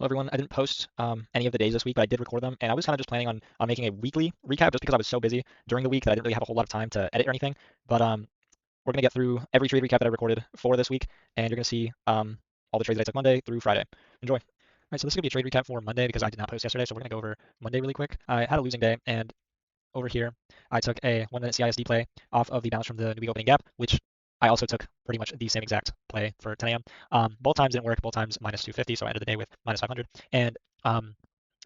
Hello everyone. I didn't post any of the days this week, but I did record them, and I was kind of just planning on making a weekly recap just because I was so busy during the week that I didn't really have a whole lot of time to edit or anything. But we're gonna get through every trade recap that I recorded for this week, and you're gonna see all the trades that I took Monday through Friday. Enjoy. All right, so this is gonna be a trade recap for Monday because I did not post yesterday, so we're gonna go over Monday really quick. I had a losing day, and over here I took a 1 minute CISD play off of the bounce from the new week opening gap, which I also took pretty much the same exact play for 10 a.m. Both times didn't work, both times minus 250, so I ended the day with minus 500. And I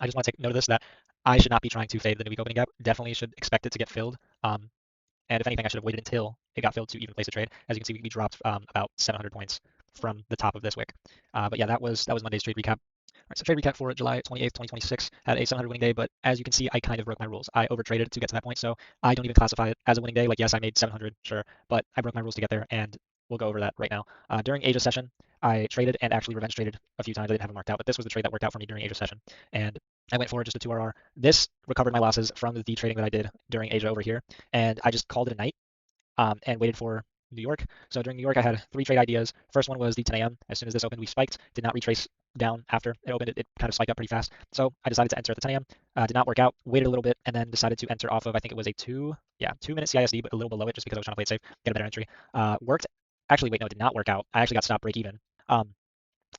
just want to take note of this that I should not be trying to fade the new week opening gap. Definitely should expect it to get filled. And if anything, I should have waited until it got filled to even place a trade. As you can see, we dropped about 700 points from the top of this wick. But yeah, that was Monday's trade recap. All right, so trade recap for July 28th, 2026 had a 700 winning day, but as you can see, I kind of broke my rules. I overtraded to get to that point, so I don't even classify it as a winning day. Like, yes, I made 700, sure, but I broke my rules to get there, and we'll go over that right now. During Asia session, I traded and actually revenge traded a few times. I didn't have it marked out, but this was the trade that worked out for me during Asia session, and I went for just a 2RR. This recovered my losses from the trading that I did during Asia over here, and I just called it a night and waited for New York. So during New York, I had 3 trade ideas. First one was the 10 a.m. As soon as this opened, we spiked, did not retrace down after it opened. It kind of spiked up pretty fast. So I decided to enter at the 10 a.m. Did not work out, waited a little bit, and then decided to enter off of, I think it was a 2-minute CISD, but a little below it just because I was trying to play it safe, get a better entry. Worked. Actually, wait, no, it did not work out. I actually got stopped break even.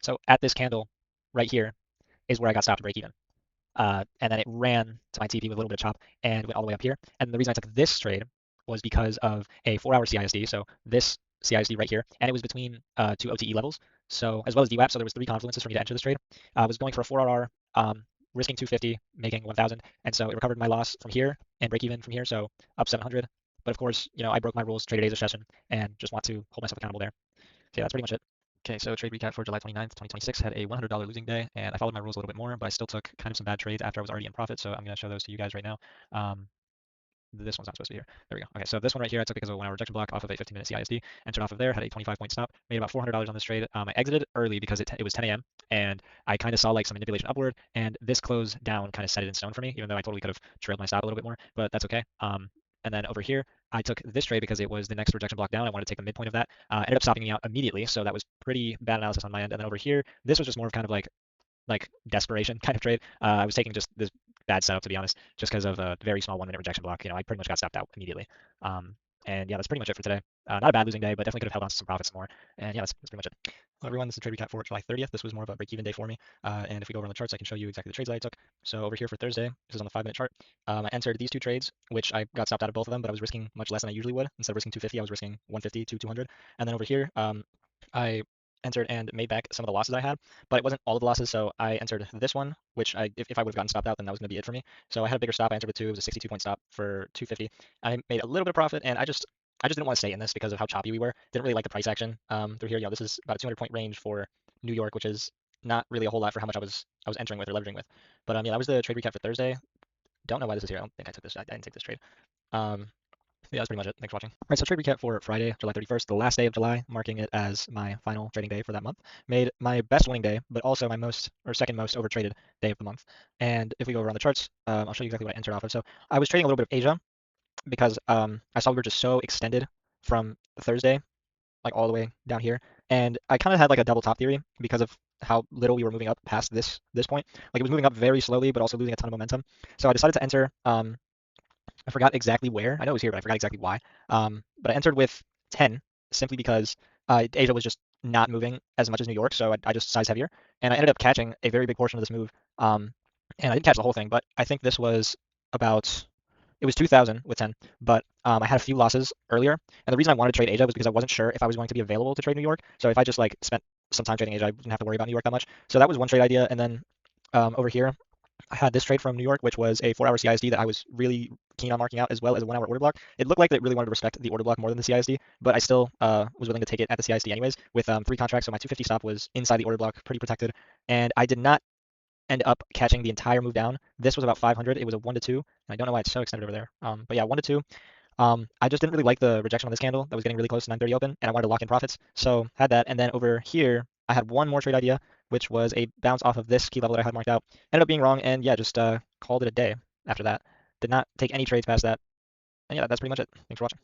So at this candle right here is where I got stopped to break even. And then it ran to my TP with a little bit of chop and went all the way up here. And the reason I took this trade was because of a 4-hour CISD. So this CISD right here, and it was between 2 OTE levels, so as well as VWAP. So there was 3 confluences for me to enter this trade. I was going for a 4-hour, risking 250, making 1,000, and so it recovered my loss from here and break even from here, so up 700. But of course, I broke my rules, traded Asia session, and just want to hold myself accountable there. So yeah, that's pretty much it. Okay, so trade recap for July 29th, 2026 had a $100 losing day, and I followed my rules a little bit more, but I still took kind of some bad trades after I was already in profit, so I'm going to show those to you guys right now. This one's not supposed to be here. There we go. Okay, so this one right here I took because of a 1-hour rejection block off of a 15-minute CISD. Entered off of there, had a 25-point stop, made about $400 on this trade. I exited early because it was 10 a.m. and I kind of saw like some manipulation upward, and this close down kind of set it in stone for me, even though I totally could have trailed my stop a little bit more, but that's okay. And then over here, I took this trade because it was the next rejection block down. I wanted to take the midpoint of that. Ended up stopping me out immediately, so that was pretty bad analysis on my end. And then over here, this was just more of kind of like desperation kind of trade. I was taking just this bad setup, to be honest, just because of a very small 1-minute rejection block. I pretty much got stopped out immediately. And yeah, that's pretty much it for today. Not a bad losing day, but definitely could have held on to some profits more. And yeah, that's pretty much it. Hello everyone, this is a trade recap for July 30th. This was more of a break-even day for me. And if we go over on the charts, I can show you exactly the trades that I took. So over here for Thursday, this is on the 5-minute chart. I entered these 2 trades, which I got stopped out of both of them, but I was risking much less than I usually would. Instead of risking 250, I was risking 150 to 200. And then over here, I entered and made back some of the losses I had, but it wasn't all of the losses. So I entered this one, which if I would have gotten stopped out, then that was going to be it for me. So I had a bigger stop. I entered with 2. It was a 62-point stop for 250. I made a little bit of profit, and I just didn't want to stay in this because of how choppy we were. Didn't really like the price action through here. This is about a 200-point range for New York, which is not really a whole lot for how much I was entering with or leveraging with. But yeah, that was the trade recap for Thursday. Don't know why this is here. I don't think I took this. I didn't take this trade. Yeah, that's pretty much it. Thanks for watching. All right, so trade recap for Friday, July 31st, the last day of July, marking it as my final trading day for that month. Made my best winning day, but also my second most overtraded day of the month. And if we go over on the charts, I'll show you exactly what I entered off of. So I was trading a little bit of Asia because I saw we were just so extended from Thursday, like all the way down here. And I kind of had like a double top theory because of how little we were moving up past this point. Like it was moving up very slowly, but also losing a ton of momentum. So I decided to enter. I forgot exactly where. I know it was here, but I forgot exactly why. But I entered with 10 simply because Asia was just not moving as much as New York, so I just sized heavier. And I ended up catching a very big portion of this move. And I didn't catch the whole thing, but I think this was about, it was 2,000 with 10, but I had a few losses earlier. And the reason I wanted to trade Asia was because I wasn't sure if I was going to be available to trade New York. So if I just like spent some time trading Asia, I wouldn't have to worry about New York that much. So that was one trade idea. And then over here, I had this trade from New York, which was a 4-hour CISD that I was really keen on marking out, as well as a 1-hour order block. It looked like it really wanted to respect the order block more than the CISD, but I still was willing to take it at the CISD anyways with 3 contracts. So my 250 stop was inside the order block, pretty protected, and I did not end up catching the entire move down. This was about 500. It was a 1 to 2. And I don't know why it's so extended over there. But yeah, 1 to 2. I just didn't really like the rejection on this candle that was getting really close to 930 open, and I wanted to lock in profits. So had that, and then over here, I had one more trade idea, which was a bounce off of this key level that I had marked out. Ended up being wrong, and yeah, just called it a day after that. Did not take any trades past that. And yeah, that's pretty much it. Thanks for watching.